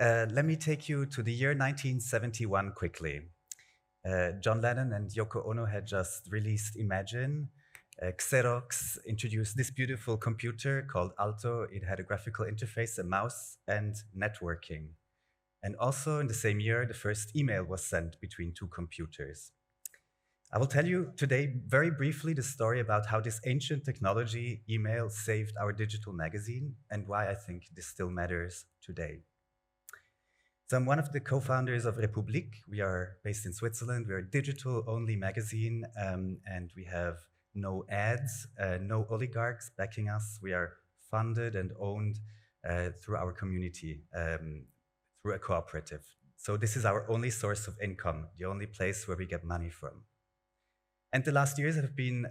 Let me take you to the year 1971 quickly. John Lennon and Yoko Ono had just released Imagine. Xerox introduced this beautiful computer called Alto. It had a graphical interface, a mouse, and networking. And also in the same year, the first email was sent between two computers. I will tell you today very briefly the story about how this ancient technology, email, saved our digital magazine and why I think this still matters today. So I'm one of the co-founders of Republik. We are based in Switzerland. We're a digital-only magazine, and we have no ads, no oligarchs backing us. We are funded and owned through our community, through a cooperative. So this is our only source of income, the only place where we get money from. And the last years have been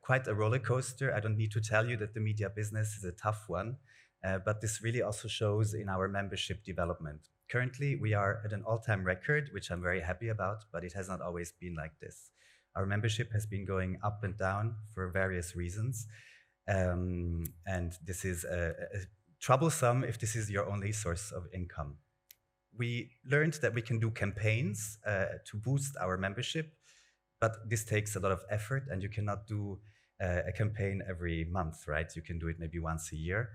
quite a roller coaster. I don't need to tell you that the media business is a tough one, but this really also shows in our membership development. Currently, we are at an all-time record, which I'm very happy about, but it has not always been like this. Our membership has been going up and down for various reasons, and this is troublesome if this is your only source of income. We learned that we can do campaigns to boost our membership, but this takes a lot of effort, and you cannot do a campaign every month, right? You can do it maybe once a year.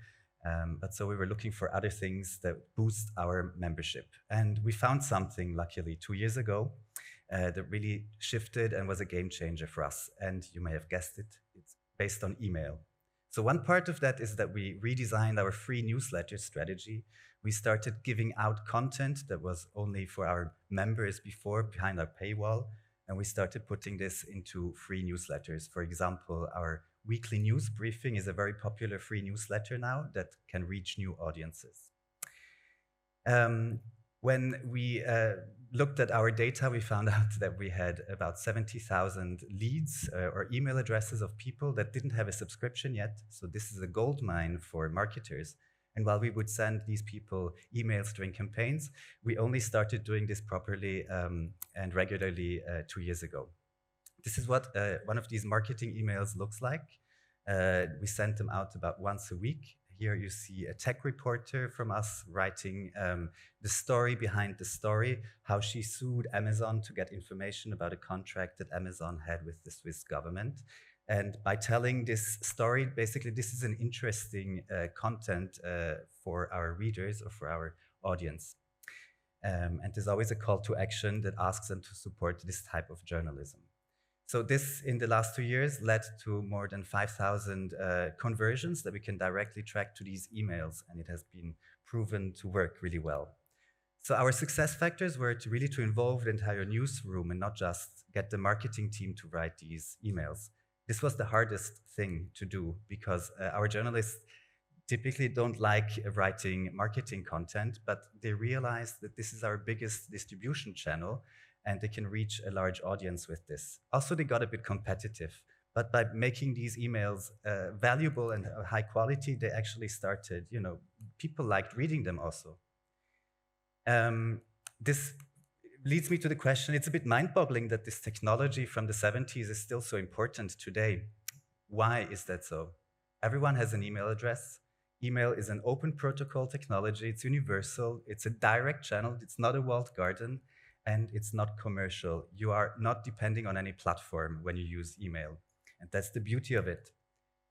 But so we were looking for other things that boost our membership. And we found something, luckily, 2 years ago that really shifted and was a game changer for us. And you may have guessed it, it's based on email. So one part of that is that we redesigned our free newsletter strategy. We started giving out content that was only for our members before, behind our paywall. And we started putting this into free newsletters. For example, our weekly news briefing is a very popular free newsletter now that can reach new audiences. When we looked at our data, we found out that we had about 70,000 leads or email addresses of people that didn't have a subscription yet. So this is a gold mine for marketers. And while we would send these people emails during campaigns, we only started doing this properly and regularly 2 years ago. This is what one of these marketing emails looks like. We send them out about once a week. Here you see a tech reporter from us writing the story behind the story, how she sued Amazon to get information about a contract that Amazon had with the Swiss government. And by telling this story, basically this is an interesting content for our readers or for our audience. And there's always a call to action that asks them to support this type of journalism. So this, in the last 2 years, led to more than 5,000 conversions that we can directly track to these emails, and it has been proven to work really well. So our success factors were to involve the entire newsroom and not just get the marketing team to write these emails. This was the hardest thing to do because our journalists typically don't like writing marketing content, but they realized that this is our biggest distribution channel and they can reach a large audience with this. Also, they got a bit competitive, but by making these emails valuable and high quality, they actually started, people liked reading them also. This leads me to the question, it's a bit mind-boggling that this technology from the 70s is still so important today. Why is that so? Everyone has an email address. Email is an open protocol technology. It's universal. It's a direct channel. It's not a walled garden. And it's not commercial. You are not depending on any platform when you use email. And that's the beauty of it.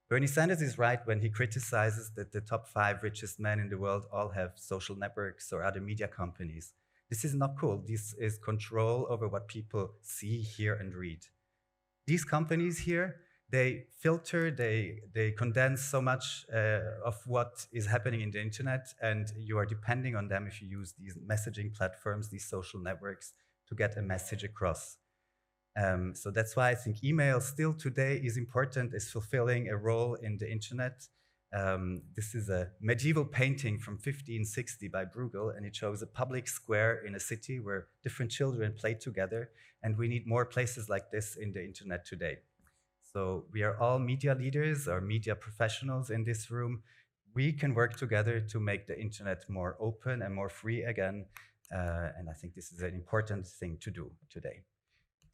Bernie Sanders is right when he criticizes that the top 5 richest men in the world all have social networks or other media companies. This is not cool. This is control over what people see, hear, and read. These companies here, they filter, they condense so much of what is happening in the internet, and you are depending on them if you use these messaging platforms, these social networks, to get a message across. So that's why I think email still today is important, is fulfilling a role in the internet. This is a medieval painting from 1560 by Bruegel, and it shows a public square in a city where different children play together, and we need more places like this in the internet today. So we are all media leaders or media professionals in this room. We can work together to make the internet more open and more free again. And I think this is an important thing to do today.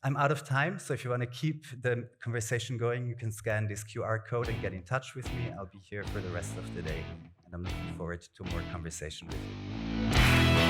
I'm out of time, so if you want to keep the conversation going, you can scan this QR code and get in touch with me. I'll be here for the rest of the day, and I'm looking forward to more conversation with you.